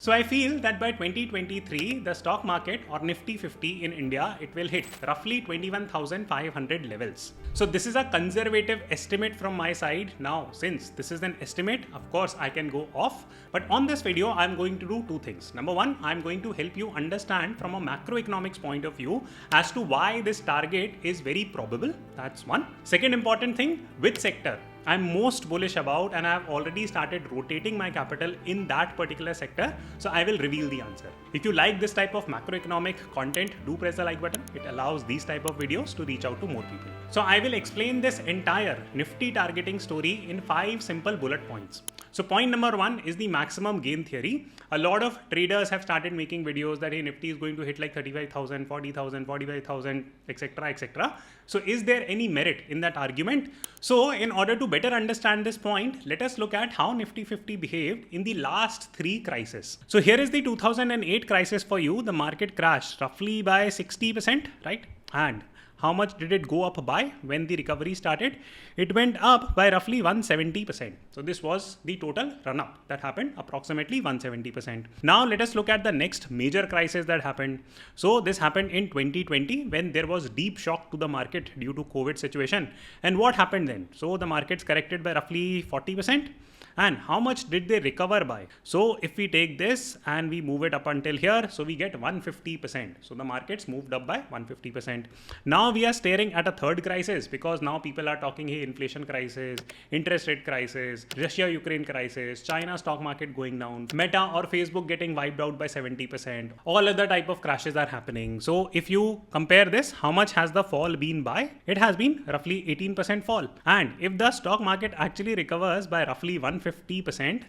So I feel that by 2023, the stock market or Nifty 50 in India, it will hit roughly 21,500 levels. So this is a conservative estimate from my side. Now, since this is an estimate, of course, I can go off. But on this video, I'm going to do two things. Number one, I'm going to help you understand from a macroeconomics point of view as to why this target is very probable. That's one. Second important thing, which sector I'm most bullish about, and I've already started rotating my capital in that particular sector. So I will reveal the answer. If you like this type of macroeconomic content, do press the like button. It allows these type of videos to reach out to more people. So I will explain this entire Nifty targeting story in 5 simple bullet points. So point number one is the maximum gain theory. A lot of traders have started making videos that hey, Nifty is going to hit like 35,000, 40,000, 45,000, etc., etc. So is there any merit in that argument? So in order to better understand this point, let us look at how Nifty 50 behaved in the last 3 crises. So here is the 2008 crisis for you. The market crashed roughly by 60%, right? And how much did it go up by when the recovery started? It went up by roughly 170%. So this was the total run up that happened, approximately 170%. Now let us look at the next major crisis that happened. So this happened in 2020 when there was deep shock to the market due to COVID situation. And what happened then? So the markets corrected by roughly 40%. And how much did they recover by? So if we take this and we move it up until here, so we get 150%. So the markets moved up by 150%. Now we are staring at a third crisis because now people are talking, hey, inflation crisis, interest rate crisis, Russia-Ukraine crisis, China stock market going down, Meta or Facebook getting wiped out by 70%. All other type of crashes are happening. So if you compare this, how much has the fall been by? It has been roughly 18% fall. And if the stock market actually recovers by roughly 150%,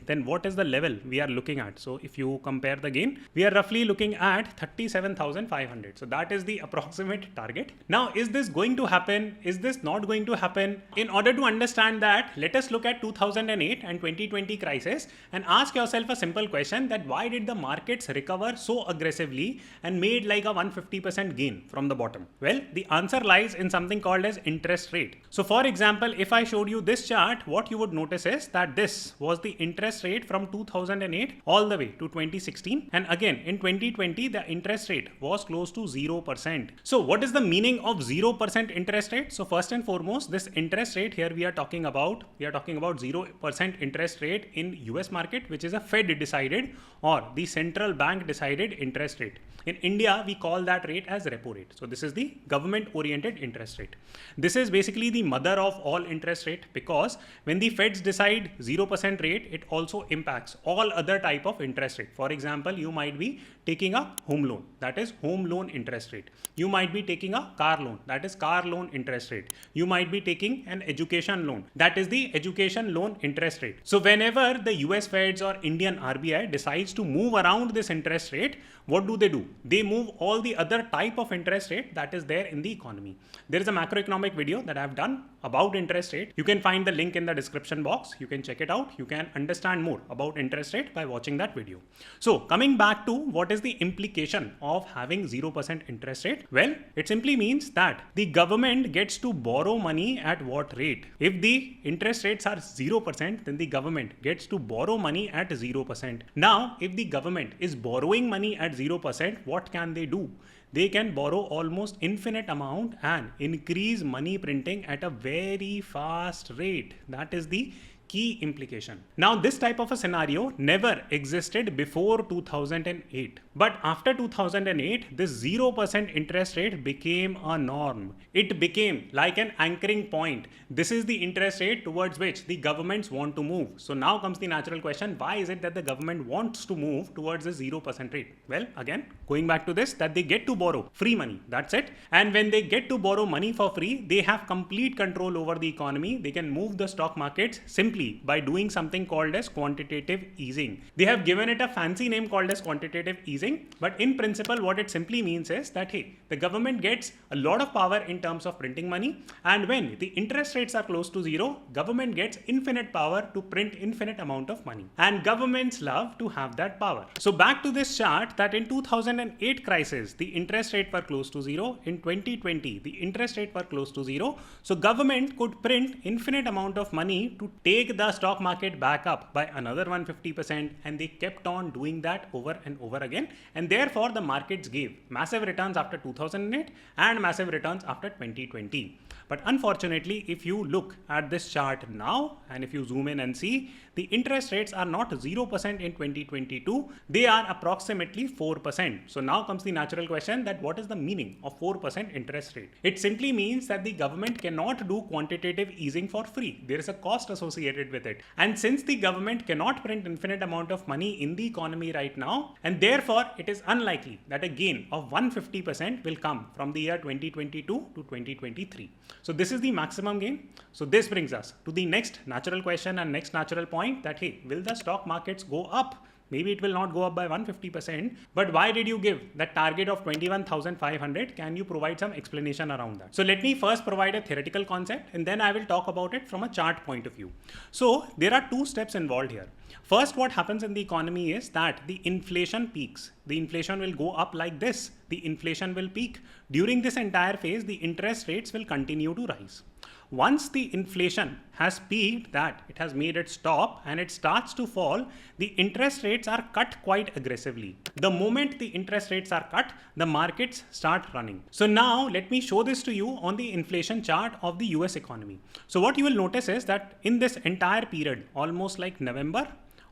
then what is the level we are looking at? So if you compare the gain, we are roughly looking at 37,500. So that is the approximate target. Now, is this going to happen? Is this not going to happen? In order to understand that, let us look at 2008 and 2020 crisis and ask yourself a simple question that why did the markets recover so aggressively and made like a 150% gain from the bottom? Well, the answer lies in something called as interest rate. So for example, if I showed you this chart, what you would notice is that this was the interest rate from 2008 all the way to 2016. And again, in 2020, the interest rate was close to 0%. So what is the meaning of 0% interest rate? So first and foremost, this interest rate here we are talking about 0% interest rate in US market, which is a Fed decided or the central bank decided interest rate. In India, we call that rate as repo rate. So this is the government oriented interest rate. This is basically the mother of all interest rate because when the Feds decide 0% rate, it also impacts all other type of interest rate. For example, you might be taking a home loan, that is home loan interest rate. You might be taking a car loan, that is car loan interest rate. You might be taking an education loan, that is the education loan interest rate. So whenever the US Feds or Indian RBI decides to move around this interest rate, what do? They move all the other type of interest rate that is there in the economy. There is a macroeconomic video that I've done about interest rate. You can find the link in the description box. You can check it out. You can understand more about interest rate by watching that video. So coming back to what is the implication of having 0% interest rate? Well, it simply means that the government gets to borrow money at what rate? If the interest rates are 0%, then the government gets to borrow money at 0%. Now, if the government is borrowing money at 0%, what can they do? They can borrow almost infinite amount and increase money printing at a very fast rate. That is the key implication. Now, this type of a scenario never existed before 2008. But after 2008, this 0% interest rate became a norm. It became like an anchoring point. This is the interest rate towards which the governments want to move. So now comes the natural question, why is it that the government wants to move towards a 0% rate? Well, again, going back to this, that they get to borrow free money. That's it. And when they get to borrow money for free, they have complete control over the economy. They can move the stock markets simply by doing something called as quantitative easing. They have given it a fancy name called as quantitative easing, but in principle what it simply means is that hey, the government gets a lot of power in terms of printing money, and when the interest rates are close to zero, government gets infinite power to print infinite amount of money, and governments love to have that power. So back to this chart, that in 2008 crisis the interest rate were close to zero. In 2020 the interest rate were close to zero, so government could print infinite amount of money to take take the stock market back up by another 150%, and they kept on doing that over and over again, and therefore the markets gave massive returns after 2008 and massive returns after 2020. But unfortunately, if you look at this chart now, and if you zoom in and see, the interest rates are not 0% in 2022, they are approximately 4%. So now comes the natural question that what is the meaning of 4% interest rate? It simply means that the government cannot do quantitative easing for free. There is a cost associated with it. And since the government cannot print infinite amount of money in the economy right now, and therefore it is unlikely that a gain of 150% will come from the year 2022 to 2023. So this is the maximum gain. So this brings us to the next natural question and next natural point that, hey, will the stock markets go up? Maybe it will not go up by 150%, but why did you give that target of 21,500? Can you provide some explanation around that? So let me first provide a theoretical concept, and then I will talk about it from a chart point of view. So there are two steps involved here. First, what happens in the economy is that the inflation peaks. The inflation will go up like this. The inflation will peak. During this entire phase, the interest rates will continue to rise. Once the inflation has peaked, that it has made it stop and it starts to fall, the interest rates are cut quite aggressively. The moment the interest rates are cut, the markets start running. So now let me show this to you on the inflation chart of the US economy. So what you will notice is that in this entire period, almost like November,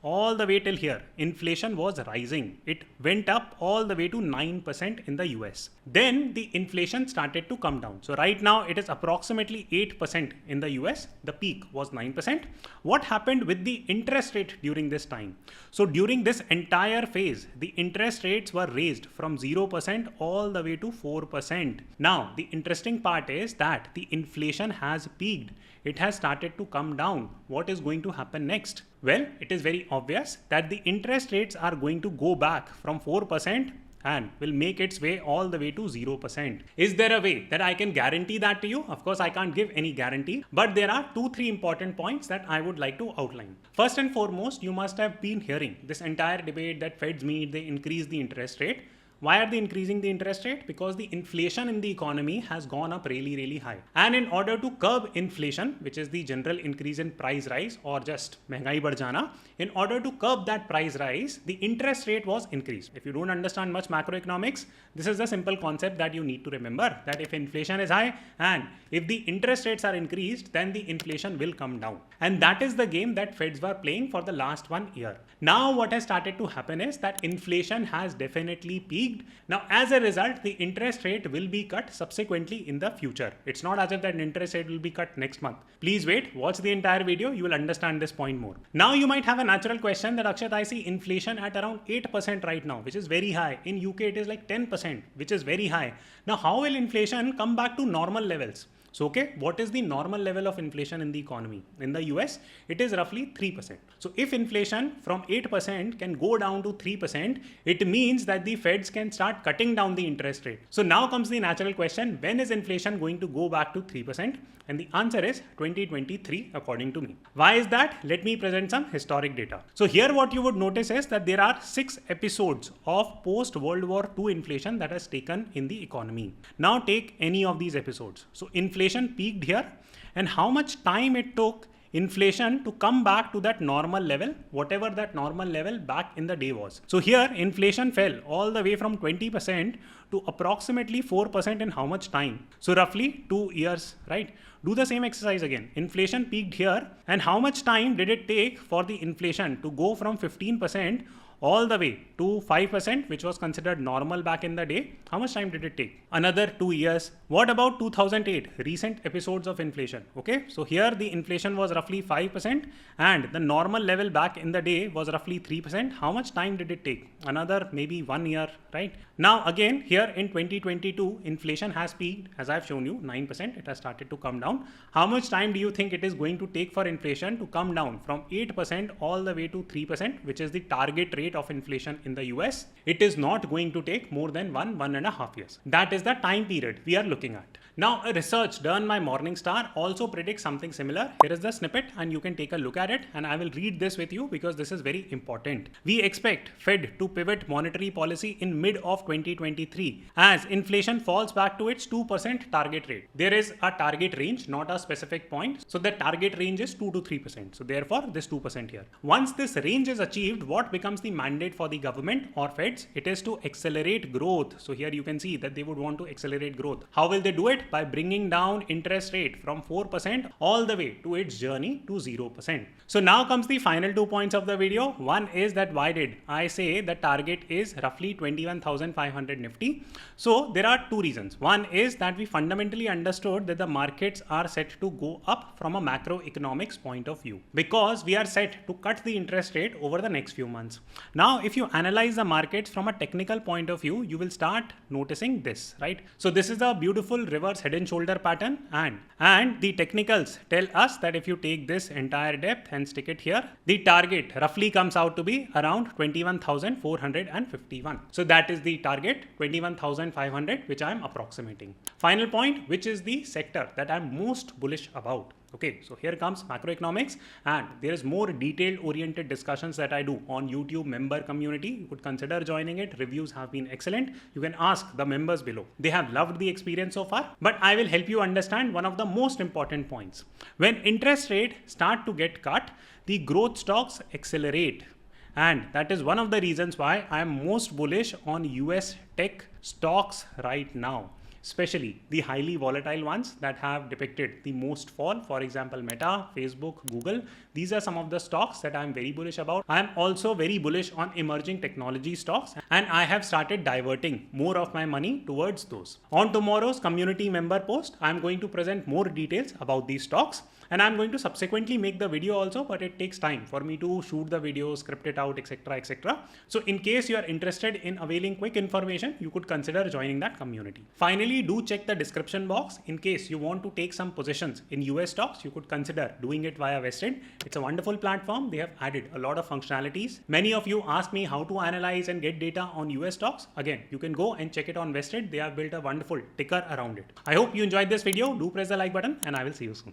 all the way till here, inflation was rising. It went up all the way to 9% in the US. Then the inflation started to come down. So right now it is approximately 8% in the US. The peak was 9%. What happened with the interest rate during this time? So during this entire phase, the interest rates were raised from 0% all the way to 4%. Now, the interesting part is that the inflation has peaked. It has started to come down. What is going to happen next? Well, it is very obvious that the interest rates are going to go back from 4% and will make its way all the way to 0%. Is there a way that I can guarantee that to you? Of course, I can't give any guarantee, but there are 2-3 important points that I would like to outline. First and foremost, you must have been hearing this entire debate that Feds meet, they increase the interest rate. Why are they increasing the interest rate? Because the inflation in the economy has gone up really high. And in order to curb inflation, which is the general increase in price rise or just महंगाई बढ़ जाना, in order to curb that price rise, the interest rate was increased. If you don't understand much macroeconomics, this is the simple concept that you need to remember, that if inflation is high and if the interest rates are increased, then the inflation will come down. And that is the game that Feds were playing for the last 1 year. Now what has started to happen is that inflation has definitely peaked. Now, as a result, the interest rate will be cut subsequently in the future. It's not as if that interest rate will be cut next month. Please wait, watch the entire video. You will understand this point more. Now, you might have a natural question that, Akshat, I see inflation at around 8% right now, which is very high. In UK, it is like 10%, which is very high. Now, how will inflation come back to normal levels? So, okay, what is the normal level of inflation in the economy? In the US, it is roughly 3%. So if inflation from 8% can go down to 3%, it means that the Feds can start cutting down the interest rate. So now comes the natural question, when is inflation going to go back to 3%? And the answer is 2023, according to me. Why is that? Let me present some historic data. So here what you would notice is that there are 6 episodes of post-World War II inflation that has taken in the economy. Now take any of these episodes. So inflation peaked here, and how much time it took inflation to come back to that normal level, whatever that normal level back in the day was. So here inflation fell all the way from 20% to approximately 4% in how much time? So roughly 2 years, right? Do the same exercise again. Inflation peaked here, and how much time did it take for the inflation to go from 15% all the way to 5%, which was considered normal back in the day? How much time did it take? Another 2 years. What about 2008, recent episodes of inflation? Okay, so here the inflation was roughly 5% and the normal level back in the day was roughly 3%. How much time did it take? Another maybe 1 year, right? Now again, here in 2022, inflation has peaked, as I've shown you, 9%. It has started to come down. How much time do you think it is going to take for inflation to come down from 8% all the way to 3%, which is the target rate of inflation in the US, it is not going to take more than 1.5 years. That is the time period we are looking at. Now, a research done by Morningstar also predicts something similar. Here is the snippet and you can take a look at it, and I will read this with you because this is very important. We expect Fed to pivot monetary policy in mid of 2023 as inflation falls back to its 2% target rate. There is a target range, not a specific point. So the target range is 2 to 3%. So therefore this 2% here. Once this range is achieved, what becomes the mandate for the government or Feds? It is to accelerate growth. So here you can see that they would want to accelerate growth. How will they do it? By bringing down interest rate from 4% all the way to its journey to 0%. So now comes the final 2 points of the video. One is that why did I say the target is roughly 21,500 Nifty? So there are 2 reasons. One is that we fundamentally understood that the markets are set to go up from a macroeconomics point of view because we are set to cut the interest rate over the next few months. Now, if you analyze the markets from a technical point of view, you will start noticing this, right? So this is a beautiful reverse head and shoulder pattern, and the technicals tell us that if you take this entire depth and stick it here, the target roughly comes out to be around 21,451. So that is the target, 21,500, which I am approximating. Final point, which is the sector that I'm most bullish about. Okay, so here comes macroeconomics, and there is more detailed oriented discussions that I do on YouTube member community. You could consider joining it. Reviews have been excellent. You can ask the members below. They have loved the experience so far, but I will help you understand one of the most important points. When interest rates start to get cut, the growth stocks accelerate. And that is one of the reasons why I am most bullish on US tech stocks right now, especially the highly volatile ones that have depicted the most fall. For example, Meta, Facebook, Google. These are some of the stocks that I'm very bullish about. I'm also very bullish on emerging technology stocks, and I have started diverting more of my money towards those. On tomorrow's community member post, I'm going to present more details about these stocks, and I'm going to subsequently make the video also, but it takes time for me to shoot the video, script it out, etc, etc. So in case you are interested in availing quick information, you could consider joining that community. Finally, do check the description box in case you want to take some positions in US stocks. You could consider doing it via Vested. It's a wonderful platform. They have added a lot of functionalities. Many of you ask me how to analyze and get data on US stocks. Again, you can go and check it on Vested. They have built a wonderful ticker around it. I hope you enjoyed this video. Do press the like button, and I will see you soon.